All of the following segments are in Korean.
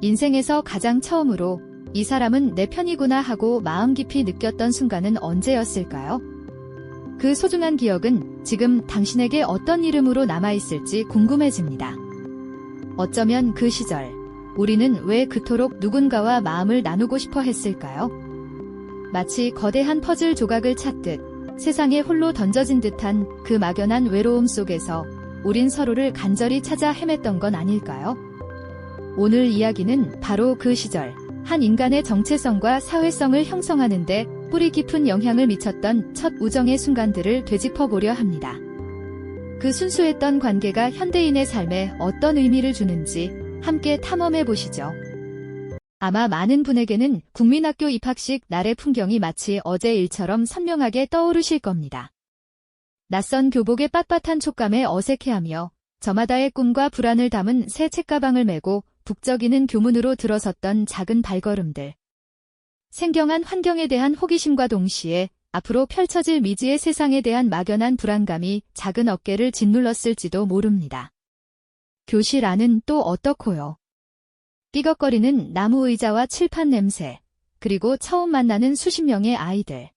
인생에서 가장 처음으로 이 사람은 내 편이구나 하고 마음 깊이 느꼈던 순간은 언제였을까요? 그 소중한 기억은 지금 당신에게 어떤 이름으로 남아있을지 궁금해집니다. 어쩌면 그 시절, 우리는 왜 그토록 누군가와 마음을 나누고 싶어 했을까요? 마치 거대한 퍼즐 조각을 찾듯 세상에 홀로 던져진 듯한 그 막연한 외로움 속에서 우린 서로를 간절히 찾아 헤맸던 건 아닐까요? 오늘 이야기는 바로 그 시절, 한 인간의 정체성과 사회성을 형성하는 데 뿌리 깊은 영향을 미쳤던 첫 우정의 순간들을 되짚어보려 합니다. 그 순수했던 관계가 현대인의 삶에 어떤 의미를 주는지 함께 탐험해보시죠. 아마 많은 분에게는 국민학교 입학식 날의 풍경이 마치 어제 일처럼 선명하게 떠오르실 겁니다. 낯선 교복의 빳빳한 촉감에 어색해하며 저마다의 꿈과 불안을 담은 새 책가방을 메고 북적이는 교문으로 들어섰던 작은 발걸음들. 생경한 환경에 대한 호기심과 동시에 앞으로 펼쳐질 미지의 세상에 대한 막연한 불안감이 작은 어깨를 짓눌렀을지도 모릅니다. 교실 안은 또 어떻고요? 삐걱거리는 나무 의자와 칠판 냄새, 그리고 처음 만나는 수십 명의 아이들.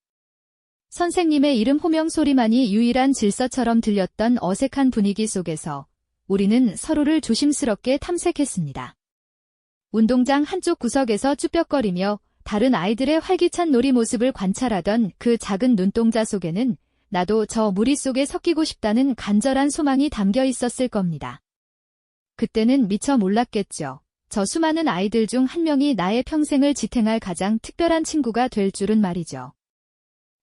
선생님의 이름 호명 소리만이 유일한 질서처럼 들렸던 어색한 분위기 속에서 우리는 서로를 조심스럽게 탐색했습니다. 운동장 한쪽 구석에서 쭈뼛거리며 다른 아이들의 활기찬 놀이 모습을 관찰하던 그 작은 눈동자 속에는 나도 저 무리 속에 섞이고 싶다는 간절한 소망이 담겨 있었을 겁니다. 그때는 미처 몰랐겠죠. 저 수많은 아이들 중 한 명이 나의 평생을 지탱할 가장 특별한 친구가 될 줄은 말이죠.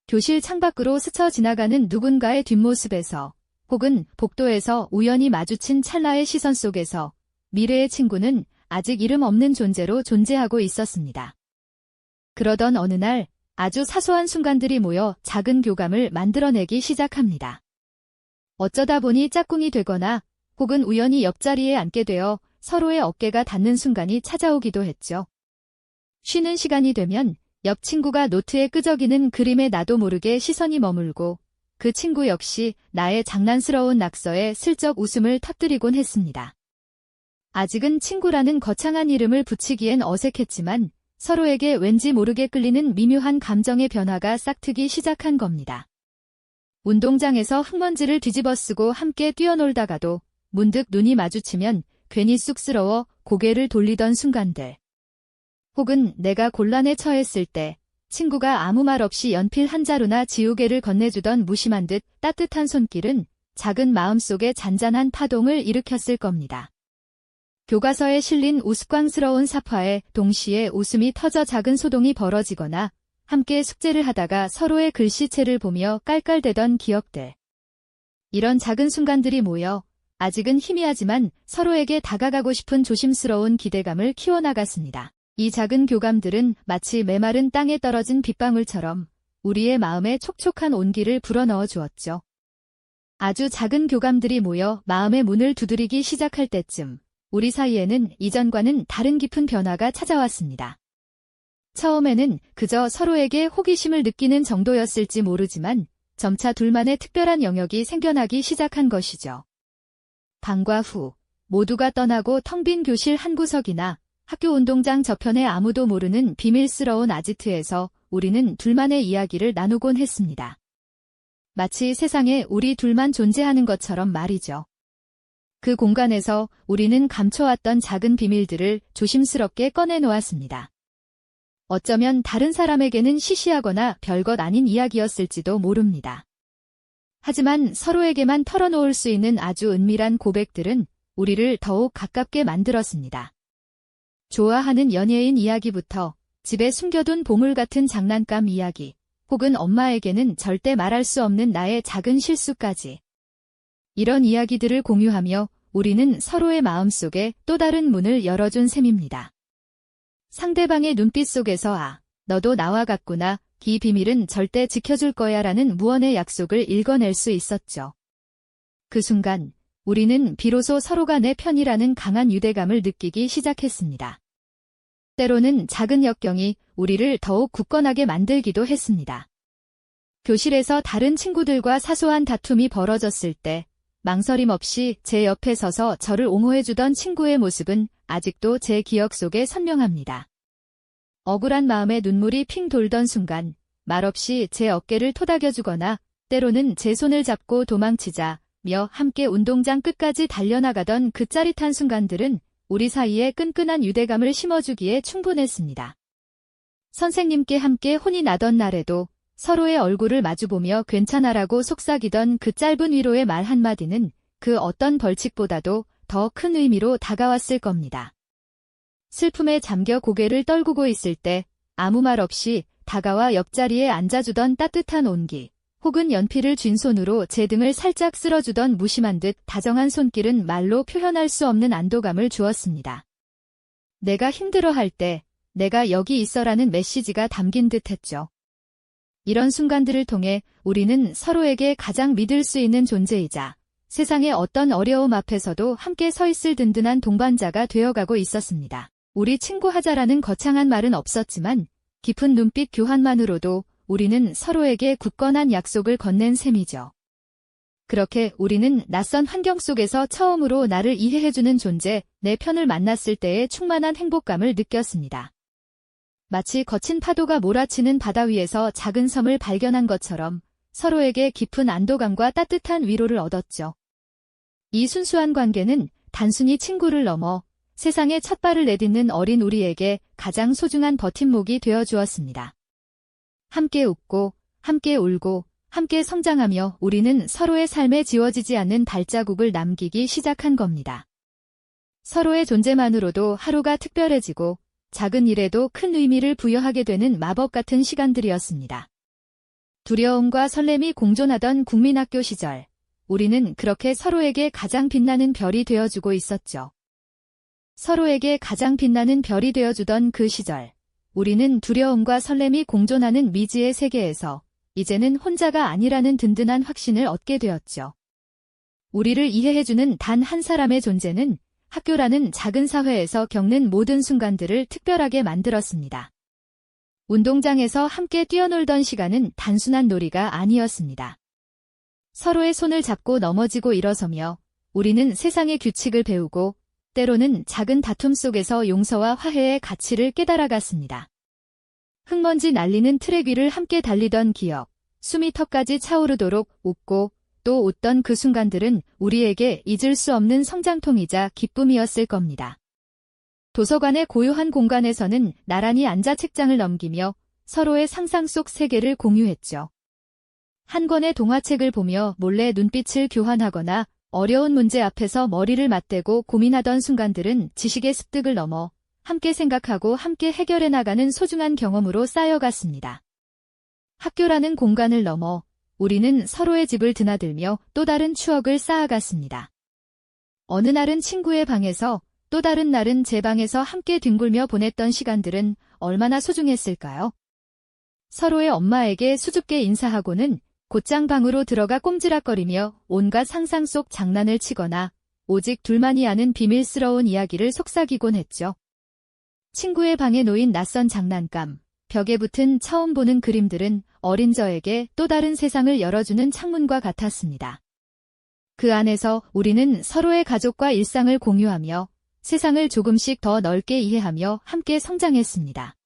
교실 창밖으로 스쳐 지나가는 누군가의 뒷모습에서 혹은 복도에서 우연히 마주친 찰나의 시선 속에서 미래의 친구는 아직 이름 없는 존재로 존재하고 있었습니다. 그러던 어느 날 아주 사소한 순간들이 모여 작은 교감을 만들어내기 시작합니다. 어쩌다 보니 짝꿍이 되거나 혹은 우연히 옆자리에 앉게 되어 서로의 어깨가 닿는 순간이 찾아오기도 했죠. 쉬는 시간이 되면 옆 친구가 노트에 끄적이는 그림에 나도 모르게 시선이 머물고 그 친구 역시 나의 장난스러운 낙서에 슬쩍 웃음을 터뜨리곤 했습니다. 아직은 친구라는 거창한 이름을 붙이기엔 어색했지만 서로에게 왠지 모르게 끌리는 미묘한 감정의 변화가 싹트기 시작한 겁니다. 운동장에서 흙먼지를 뒤집어쓰고 함께 뛰어놀다가도 문득 눈이 마주치면 괜히 쑥스러워 고개를 돌리던 순간들. 혹은 내가 곤란에 처했을 때 친구가 아무 말 없이 연필 한 자루나 지우개를 건네주던 무심한 듯 따뜻한 손길은 작은 마음속에 잔잔한 파동을 일으켰을 겁니다. 교과서에 실린 우스꽝스러운 사파에 동시에 웃음이 터져 작은 소동이 벌어지거나 함께 숙제를 하다가 서로의 글씨체를 보며 깔깔대던 기억들. 이런 작은 순간들이 모여 아직은 희미하지만 서로에게 다가가고 싶은 조심스러운 기대감을 키워나갔습니다. 이 작은 교감들은 마치 메마른 땅에 떨어진 빗방울처럼 우리의 마음에 촉촉한 온기를 불어넣어 주었죠. 아주 작은 교감들이 모여 마음의 문을 두드리기 시작할 때쯤 우리 사이에는 이전과는 다른 깊은 변화가 찾아왔습니다. 처음에는 그저 서로에게 호기심을 느끼는 정도였을지 모르지만 점차 둘만의 특별한 영역이 생겨나기 시작한 것이죠. 방과 후 모두가 떠나고 텅 빈 교실 한 구석이나 학교 운동장 저편에 아무도 모르는 비밀스러운 아지트에서 우리는 둘만의 이야기를 나누곤 했습니다. 마치 세상에 우리 둘만 존재하는 것처럼 말이죠. 그 공간에서 우리는 감춰왔던 작은 비밀들을 조심스럽게 꺼내놓았습니다. 어쩌면 다른 사람에게는 시시하거나 별것 아닌 이야기였을지도 모릅니다. 하지만 서로에게만 털어놓을 수 있는 아주 은밀한 고백들은 우리를 더욱 가깝게 만들었습니다. 좋아하는 연예인 이야기부터 집에 숨겨둔 보물 같은 장난감 이야기, 혹은 엄마에게는 절대 말할 수 없는 나의 작은 실수까지. 이런 이야기들을 공유하며 우리는 서로의 마음속에 또 다른 문을 열어준 셈입니다. 상대방의 눈빛 속에서 너도 나와 같구나, 이 비밀은 절대 지켜줄 거야 라는 무언의 약속을 읽어낼 수 있었죠. 그 순간 우리는 비로소 서로가 내 편이라는 강한 유대감을 느끼기 시작했습니다. 때로는 작은 역경이 우리를 더욱 굳건하게 만들기도 했습니다. 교실에서 다른 친구들과 사소한 다툼이 벌어졌을 때 망설임 없이 제 옆에 서서 저를 옹호해주던 친구의 모습은 아직도 제 기억 속에 선명합니다. 억울한 마음에 눈물이 핑 돌던 순간 말없이 제 어깨를 토닥여주거나 때로는 제 손을 잡고 도망치자며 함께 운동장 끝까지 달려나가던 그 짜릿한 순간들은 우리 사이에 끈끈한 유대감을 심어주기에 충분했습니다. 선생님께 함께 혼이 나던 날에도 서로의 얼굴을 마주보며 괜찮아라고 속삭이던 그 짧은 위로의 말 한마디는 그 어떤 벌칙보다도 더 큰 의미로 다가왔을 겁니다. 슬픔에 잠겨 고개를 떨구고 있을 때 아무 말 없이 다가와 옆자리에 앉아주던 따뜻한 온기, 혹은 연필을 쥔 손으로 제 등을 살짝 쓸어주던 무심한 듯 다정한 손길은 말로 표현할 수 없는 안도감을 주었습니다. 내가 힘들어할 때 내가 여기 있어라는 메시지가 담긴 듯 했죠. 이런 순간들을 통해 우리는 서로에게 가장 믿을 수 있는 존재이자 세상의 어떤 어려움 앞에서도 함께 서 있을 든든한 동반자가 되어가고 있었습니다. 우리 친구하자라는 거창한 말은 없었지만 깊은 눈빛 교환만으로도 우리는 서로에게 굳건한 약속을 건넨 셈이죠. 그렇게 우리는 낯선 환경 속에서 처음으로 나를 이해해주는 존재, 내 편을 만났을 때의 충만한 행복감을 느꼈습니다. 마치 거친 파도가 몰아치는 바다 위에서 작은 섬을 발견한 것처럼 서로에게 깊은 안도감과 따뜻한 위로를 얻었죠. 이 순수한 관계는 단순히 친구를 넘어 세상에 첫 발을 내딛는 어린 우리에게 가장 소중한 버팀목이 되어 주었습니다. 함께 웃고, 함께 울고, 함께 성장하며 우리는 서로의 삶에 지워지지 않는 발자국을 남기기 시작한 겁니다. 서로의 존재만으로도 하루가 특별해지고 작은 일에도 큰 의미를 부여하게 되는 마법 같은 시간들이었습니다. 두려움과 설렘이 공존하던 국민학교 시절, 우리는 그렇게 서로에게 가장 빛나는 별이 되어주고 있었죠. 서로에게 가장 빛나는 별이 되어주던 그 시절, 우리는 두려움과 설렘이 공존하는 미지의 세계에서 이제는 혼자가 아니라는 든든한 확신을 얻게 되었죠. 우리를 이해해주는 단 한 사람의 존재는 학교라는 작은 사회에서 겪는 모든 순간들을 특별하게 만들었습니다. 운동장에서 함께 뛰어놀던 시간은 단순한 놀이가 아니었습니다. 서로의 손을 잡고 넘어지고 일어서며 우리는 세상의 규칙을 배우고 때로는 작은 다툼 속에서 용서와 화해의 가치를 깨달아갔습니다. 흙먼지 날리는 트랙 위를 함께 달리던 기억, 숨이 턱까지 차오르도록 웃고 또 웃던 그 순간들은 우리에게 잊을 수 없는 성장통이자 기쁨이었을 겁니다. 도서관의 고요한 공간에서는 나란히 앉아 책장을 넘기며 서로의 상상 속 세계를 공유했죠. 한 권의 동화책을 보며 몰래 눈빛을 교환하거나 어려운 문제 앞에서 머리를 맞대고 고민하던 순간들은 지식의 습득을 넘어 함께 생각하고 함께 해결해 나가는 소중한 경험으로 쌓여갔습니다. 학교라는 공간을 넘어 우리는 서로의 집을 드나들며 또 다른 추억을 쌓아갔습니다. 어느 날은 친구의 방에서 또 다른 날은 제 방에서 함께 뒹굴며 보냈던 시간들은 얼마나 소중했을까요? 서로의 엄마에게 수줍게 인사하고는 곧장 방으로 들어가 꼼지락거리며 온갖 상상 속 장난을 치거나 오직 둘만이 아는 비밀스러운 이야기를 속삭이곤 했죠. 친구의 방에 놓인 낯선 장난감, 벽에 붙은 처음 보는 그림들은 어린 저에게 또 다른 세상을 열어주는 창문과 같았습니다. 그 안에서 우리는 서로의 가족과 일상을 공유하며 세상을 조금씩 더 넓게 이해하며 함께 성장했습니다.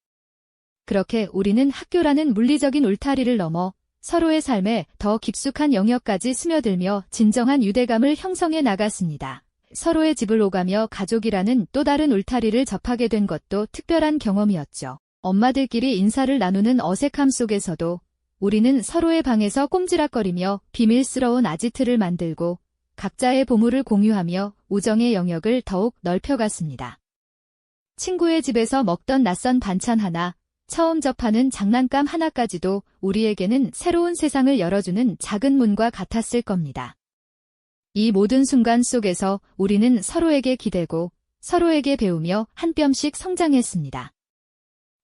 그렇게 우리는 학교라는 물리적인 울타리를 넘어 서로의 삶에 더 깊숙한 영역까지 스며들며 진정한 유대감을 형성해 나갔습니다. 서로의 집을 오가며 가족이라는 또 다른 울타리를 접하게 된 것도 특별한 경험이었죠. 엄마들끼리 인사를 나누는 어색함 속에서도 우리는 서로의 방에서 꼼지락거리며 비밀스러운 아지트를 만들고 각자의 보물을 공유하며 우정의 영역을 더욱 넓혀갔습니다. 친구의 집에서 먹던 낯선 반찬 하나, 처음 접하는 장난감 하나까지도 우리에게는 새로운 세상을 열어주는 작은 문과 같았을 겁니다. 이 모든 순간 속에서 우리는 서로에게 기대고 서로에게 배우며 한 뼘씩 성장했습니다.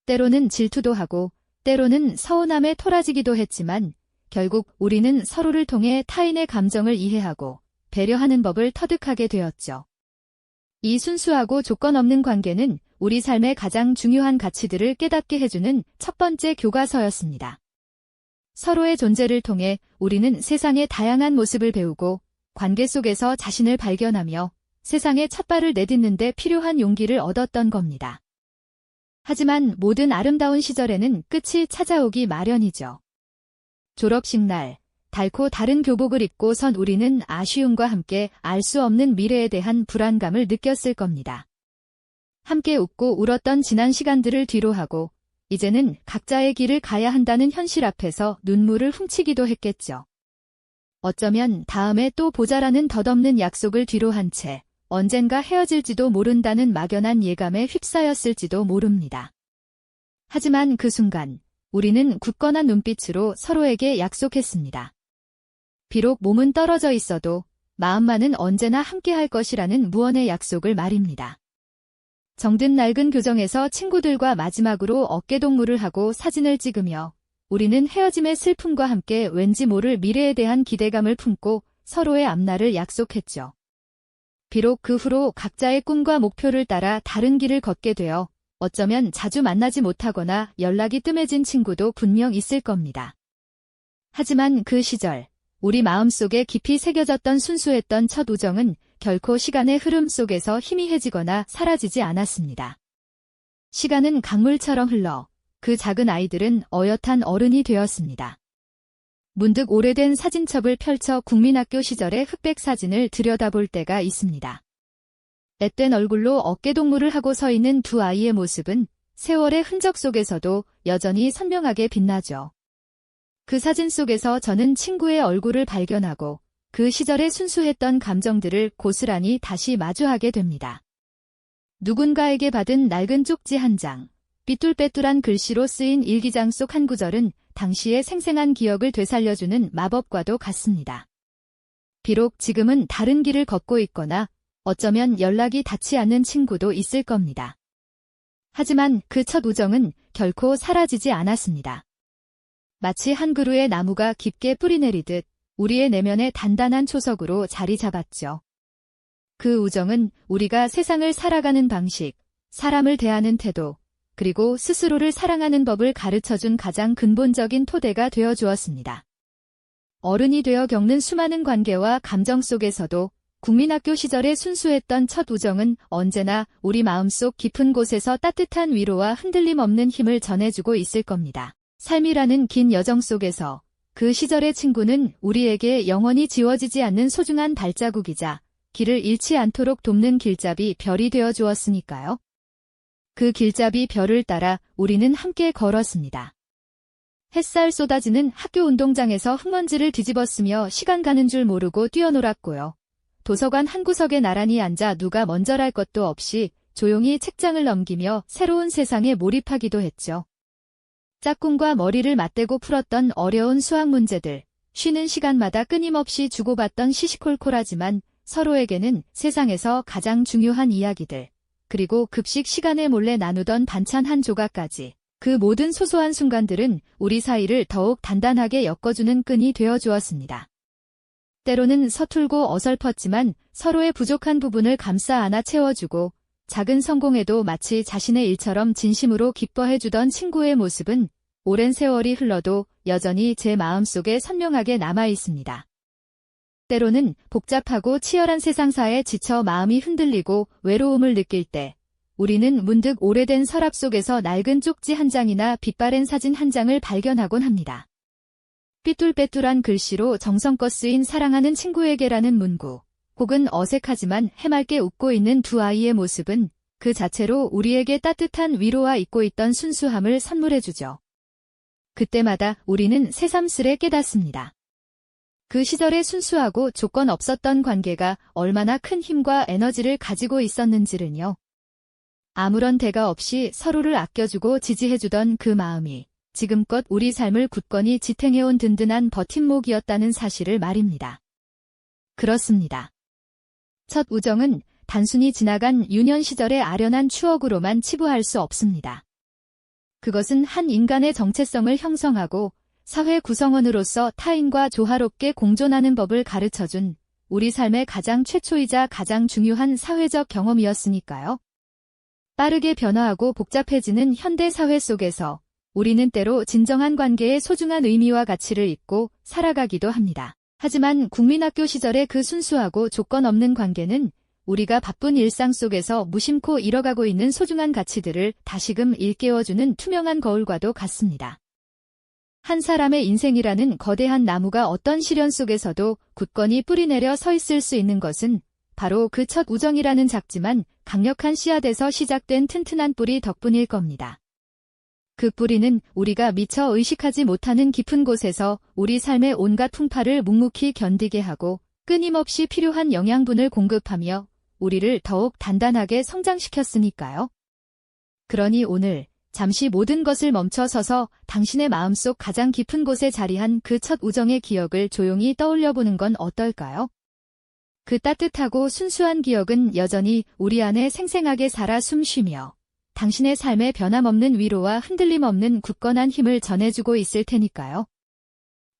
때로는 질투도 하고 때로는 서운함에 토라지기도 했지만 결국 우리는 서로를 통해 타인의 감정을 이해하고 배려하는 법을 터득하게 되었죠. 이 순수하고 조건 없는 관계는 우리 삶의 가장 중요한 가치들을 깨닫게 해주는 첫 번째 교과서였습니다. 서로의 존재를 통해 우리는 세상의 다양한 모습을 배우고 관계 속에서 자신을 발견하며 세상에 첫 발을 내딛는데 필요한 용기를 얻었던 겁니다. 하지만 모든 아름다운 시절에는 끝이 찾아오기 마련이죠. 졸업식 날, 달고 다른 교복을 입고 선 우리는 아쉬움과 함께 알 수 없는 미래에 대한 불안감을 느꼈을 겁니다. 함께 웃고 울었던 지난 시간들을 뒤로하고 이제는 각자의 길을 가야 한다는 현실 앞에서 눈물을 훔치기도 했겠죠. 어쩌면 다음에 또 보자라는 덧없는 약속을 뒤로한 채 언젠가 헤어질지도 모른다는 막연한 예감에 휩싸였을지도 모릅니다. 하지만 그 순간 우리는 굳건한 눈빛으로 서로에게 약속했습니다. 비록 몸은 떨어져 있어도 마음만은 언제나 함께할 것이라는 무언의 약속을 말입니다. 정든 낡은 교정에서 친구들과 마지막으로 어깨동무를 하고 사진을 찍으며 우리는 헤어짐의 슬픔과 함께 왠지 모를 미래에 대한 기대감을 품고 서로의 앞날을 약속했죠. 비록 그 후로 각자의 꿈과 목표를 따라 다른 길을 걷게 되어 어쩌면 자주 만나지 못하거나 연락이 뜸해진 친구도 분명 있을 겁니다. 하지만 그 시절, 우리 마음속에 깊이 새겨졌던 순수했던 첫 우정은 결코 시간의 흐름 속에서 희미해지거나 사라지지 않았습니다. 시간은 강물처럼 흘러 그 작은 아이들은 어엿한 어른이 되었습니다. 문득 오래된 사진첩을 펼쳐 국민학교 시절의 흑백 사진을 들여다볼 때가 있습니다. 앳된 얼굴로 어깨동무를 하고 서 있는 두 아이의 모습은 세월의 흔적 속에서도 여전히 선명하게 빛나죠. 그 사진 속에서 저는 친구의 얼굴을 발견하고 그 시절의 순수했던 감정들을 고스란히 다시 마주하게 됩니다. 누군가에게 받은 낡은 쪽지 한 장, 삐뚤빼뚤한 글씨로 쓰인 일기장 속 한 구절은 당시의 생생한 기억을 되살려주는 마법과도 같습니다. 비록 지금은 다른 길을 걷고 있거나 어쩌면 연락이 닿지 않는 친구도 있을 겁니다. 하지만 그 첫 우정은 결코 사라지지 않았습니다. 마치 한 그루의 나무가 깊게 뿌리내리듯 우리의 내면에 단단한 초석으로 자리 잡았죠. 그 우정은 우리가 세상을 살아가는 방식, 사람을 대하는 태도, 그리고 스스로를 사랑하는 법을 가르쳐준 가장 근본적인 토대가 되어 주었습니다. 어른이 되어 겪는 수많은 관계와 감정 속에서도 국민학교 시절의 순수했던 첫 우정은 언제나 우리 마음속 깊은 곳에서 따뜻한 위로와 흔들림 없는 힘을 전해주고 있을 겁니다. 삶이라는 긴 여정 속에서 그 시절의 친구는 우리에게 영원히 지워지지 않는 소중한 발자국이자 길을 잃지 않도록 돕는 길잡이 별이 되어 주었으니까요. 그 길잡이 별을 따라 우리는 함께 걸었습니다. 햇살 쏟아지는 학교 운동장에서 흙먼지를 뒤집었으며 시간 가는 줄 모르고 뛰어놀았고요. 도서관 한 구석에 나란히 앉아 누가 먼저랄 것도 없이 조용히 책장을 넘기며 새로운 세상에 몰입하기도 했죠. 짝꿍과 머리를 맞대고 풀었던 어려운 수학 문제들, 쉬는 시간마다 끊임없이 주고받던 시시콜콜하지만 서로에게는 세상에서 가장 중요한 이야기들, 그리고 급식 시간에 몰래 나누던 반찬 한 조각까지 그 모든 소소한 순간들은 우리 사이를 더욱 단단하게 엮어주는 끈이 되어주었습니다. 때로는 서툴고 어설펐지만 서로의 부족한 부분을 감싸 안아 채워주고 작은 성공에도 마치 자신의 일처럼 진심으로 기뻐해주던 친구의 모습은 오랜 세월이 흘러도 여전히 제 마음속에 선명하게 남아있습니다. 때로는 복잡하고 치열한 세상사에 지쳐 마음이 흔들리고 외로움을 느낄 때 우리는 문득 오래된 서랍 속에서 낡은 쪽지 한 장이나 빛바랜 사진 한 장을 발견하곤 합니다. 삐뚤빼뚤한 글씨로 정성껏 쓰인 사랑하는 친구에게라는 문구, 혹은 어색하지만 해맑게 웃고 있는 두 아이의 모습은 그 자체로 우리에게 따뜻한 위로와 잊고 있던 순수함을 선물해주죠. 그때마다 우리는 새삼스레 깨닫습니다. 그 시절의 순수하고 조건 없었던 관계가 얼마나 큰 힘과 에너지를 가지고 있었는지를요. 아무런 대가 없이 서로를 아껴주고 지지해주던 그 마음이 지금껏 우리 삶을 굳건히 지탱해온 든든한 버팀목이었다는 사실을 말입니다. 그렇습니다. 첫 우정은 단순히 지나간 유년 시절의 아련한 추억으로만 치부할 수 없습니다. 그것은 한 인간의 정체성을 형성하고 사회 구성원으로서 타인과 조화롭게 공존하는 법을 가르쳐준 우리 삶의 가장 최초이자 가장 중요한 사회적 경험이었으니까요. 빠르게 변화하고 복잡해지는 현대 사회 속에서 우리는 때로 진정한 관계의 소중한 의미와 가치를 잊고 살아가기도 합니다. 하지만 국민학교 시절의 그 순수하고 조건 없는 관계는 우리가 바쁜 일상 속에서 무심코 잃어가고 있는 소중한 가치들을 다시금 일깨워주는 투명한 거울과도 같습니다. 한 사람의 인생이라는 거대한 나무가 어떤 시련 속에서도 굳건히 뿌리내려 서 있을 수 있는 것은 바로 그 첫 우정이라는 작지만 강력한 씨앗에서 시작된 튼튼한 뿌리 덕분일 겁니다. 그 뿌리는 우리가 미처 의식하지 못하는 깊은 곳에서 우리 삶의 온갖 풍파를 묵묵히 견디게 하고 끊임없이 필요한 영양분을 공급하며 우리를 더욱 단단하게 성장시켰으니까요. 그러니 오늘 잠시 모든 것을 멈춰서서 당신의 마음속 가장 깊은 곳에 자리한 그 첫 우정의 기억을 조용히 떠올려보는 건 어떨까요? 그 따뜻하고 순수한 기억은 여전히 우리 안에 생생하게 살아 숨쉬며 당신의 삶에 변함없는 위로와 흔들림 없는 굳건한 힘을 전해주고 있을 테니까요.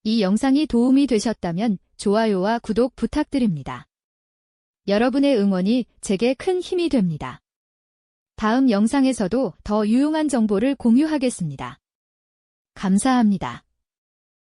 이 영상이 도움이 되셨다면 좋아요와 구독 부탁드립니다. 여러분의 응원이 제게 큰 힘이 됩니다. 다음 영상에서도 더 유용한 정보를 공유하겠습니다. 감사합니다.